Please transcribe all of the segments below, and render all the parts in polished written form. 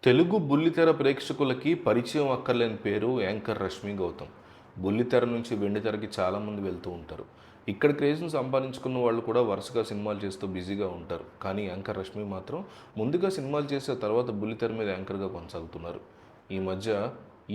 తెలుగు బుల్లితెర ప్రేక్షకులకి పరిచయం అక్కర్లేని పేరు యాంకర్ రష్మి గౌతమ్. బుల్లితెర నుంచి వెండితెరకి చాలామంది వెళ్తూ ఉంటారు. ఇక్కడ క్రేజ్‌ని సంపాదించుకున్న వాళ్ళు కూడా వరుసగా సినిమాలు చేస్తూ బిజీగా ఉంటారు. కానీ యాంకర్ రష్మి మాత్రం ముందుగా సినిమాలు చేసే తర్వాత బుల్లితెర మీద యాంకర్‌గా కొనసాగుతున్నారు. ఈ మధ్య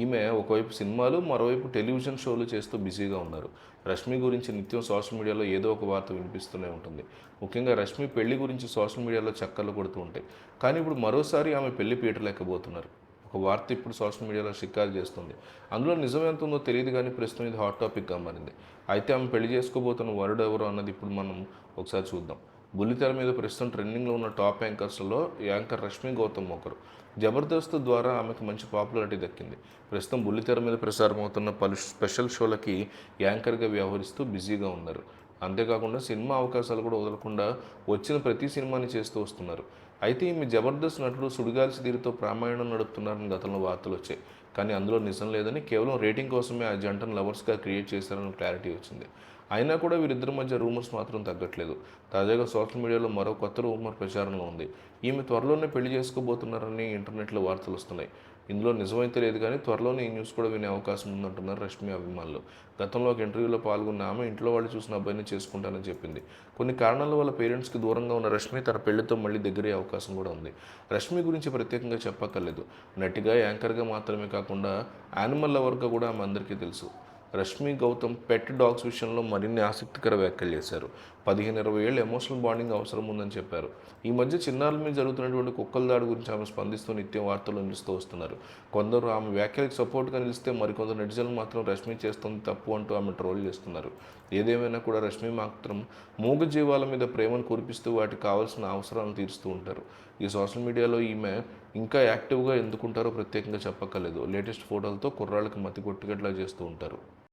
ఈమె ఒకవైపు సినిమాలు, మరోవైపు టెలివిజన్ షోలు చేస్తూ బిజీగా ఉన్నారు. రష్మి గురించి నిత్యం సోషల్ మీడియాలో ఏదో ఒక వార్త వినిపిస్తూనే ఉంటుంది. ముఖ్యంగా రష్మి పెళ్లి గురించి సోషల్ మీడియాలో చక్కర్లు కొడుతూ ఉంటాయి. కానీ ఇప్పుడు మరోసారి ఆమె పెళ్లి పీటలేకపోతున్నారు. ఒక వార్త ఇప్పుడు సోషల్ మీడియాలో షికారు చేస్తుంది. అందులో నిజం ఎంత ఉందో తెలియదు కానీ ప్రస్తుతం ఇది హాట్ టాపిక్గా మారింది. అయితే ఆమె పెళ్లి చేసుకోబోతున్న వరుడు ఎవరు అన్నది ఇప్పుడు మనం ఒకసారి చూద్దాం. బుల్లితెర మీద ప్రస్తుతం ట్రెండింగ్లో ఉన్న టాప్ యాంకర్స్లో యాంకర్ రష్మి గౌతమ్ ఒకరు. జబర్దస్త్ ద్వారా ఆమెకు మంచి పాపులారిటీ దక్కింది. ప్రస్తుతం బుల్లితెర మీద ప్రసారం అవుతున్న పలు స్పెషల్ షోలకి యాంకర్గా వ్యవహరిస్తూ బిజీగా ఉన్నారు. అంతేకాకుండా సినిమా అవకాశాలు కూడా వదలకుండా వచ్చిన ప్రతి సినిమాని చేస్తూ వస్తున్నారు. అయితే ఈమె జబర్దస్త్ నటుడు సుడిగాలి సుధీర్‌తో ప్రామాయణం నడుపుతున్నారని గతంలో వార్తలు వచ్చాయి. కానీ అందులో నిజం లేదని, కేవలం రేటింగ్ కోసమే ఆ జంటను లవర్స్‌గా క్రియేట్ చేశారని క్లారిటీ వచ్చింది. అయినా కూడా వీరిద్దరి మధ్య రూమర్స్ మాత్రం తగ్గట్లేదు. తాజాగా సోషల్ మీడియాలో మరో కొత్త రూమర్ ప్రచారంలో ఉంది. ఈమె త్వరలోనే పెళ్లి చేసుకోబోతున్నారని ఇంటర్నెట్లో వార్తలు వస్తున్నాయి. ఇందులో నిజమైతే లేదు కానీ త్వరలోనే ఈ న్యూస్ కూడా వినే అవకాశం ఉందంటున్నారు రష్మి అభిమానులు. గతంలో ఒక ఇంటర్వ్యూలో పాల్గొన్న ఆమె ఇంట్లో వాళ్ళు చూసిన అబ్బాయిని చేసుకుంటానని చెప్పింది. కొన్ని కారణాల వల్ల పేరెంట్స్కి దూరంగా ఉన్న రష్మి తన పెళ్లితో మళ్ళీ దగ్గరయ్యే అవకాశం కూడా ఉంది. రష్మి గురించి ప్రత్యేకంగా చెప్పక్కర్లేదు. నటిగా, యాంకర్గా మాత్రమే కాకుండా యానిమల్ లవర్గా కూడా ఆమె అందరికీ తెలుసు. రష్మి గౌతమ్ పెట్ డాగ్స్ విషయంలో మరిన్ని ఆసక్తికర వ్యాఖ్యలు చేశారు. 15-20 ఏళ్ళ ఎమోషనల్ బాండింగ్ అవసరం ఉందని చెప్పారు. ఈ మధ్య చిన్నారుల మీద జరుగుతున్నటువంటి కుక్కల దాడి గురించి ఆమె స్పందిస్తూ నిత్యం వార్తలు నిలుస్తూ వస్తున్నారు. కొందరు ఆమె వ్యాఖ్యలకు సపోర్ట్గా నిలిస్తే మరికొందరు నెటిజన్లు మాత్రం రష్మి చేస్తుంది తప్పు అంటూ ఆమె ట్రోల్ చేస్తున్నారు. ఏదేమైనా కూడా రష్మి మాత్రం మూగ జీవాల మీద ప్రేమను కురిపిస్తూ వాటికి కావాల్సిన అవసరాలను తీరుస్తూ ఉంటారు. ఈ సోషల్ మీడియాలో ఈమె ఇంకా యాక్టివ్గా ఎందుకుంటారో ప్రత్యేకంగా చెప్పక్కర్లేదు. లేటెస్ట్ ఫోటోలతో కుర్రాళ్ళకి మతి కొట్టుకెట్లా చేస్తూ ఉంటారు.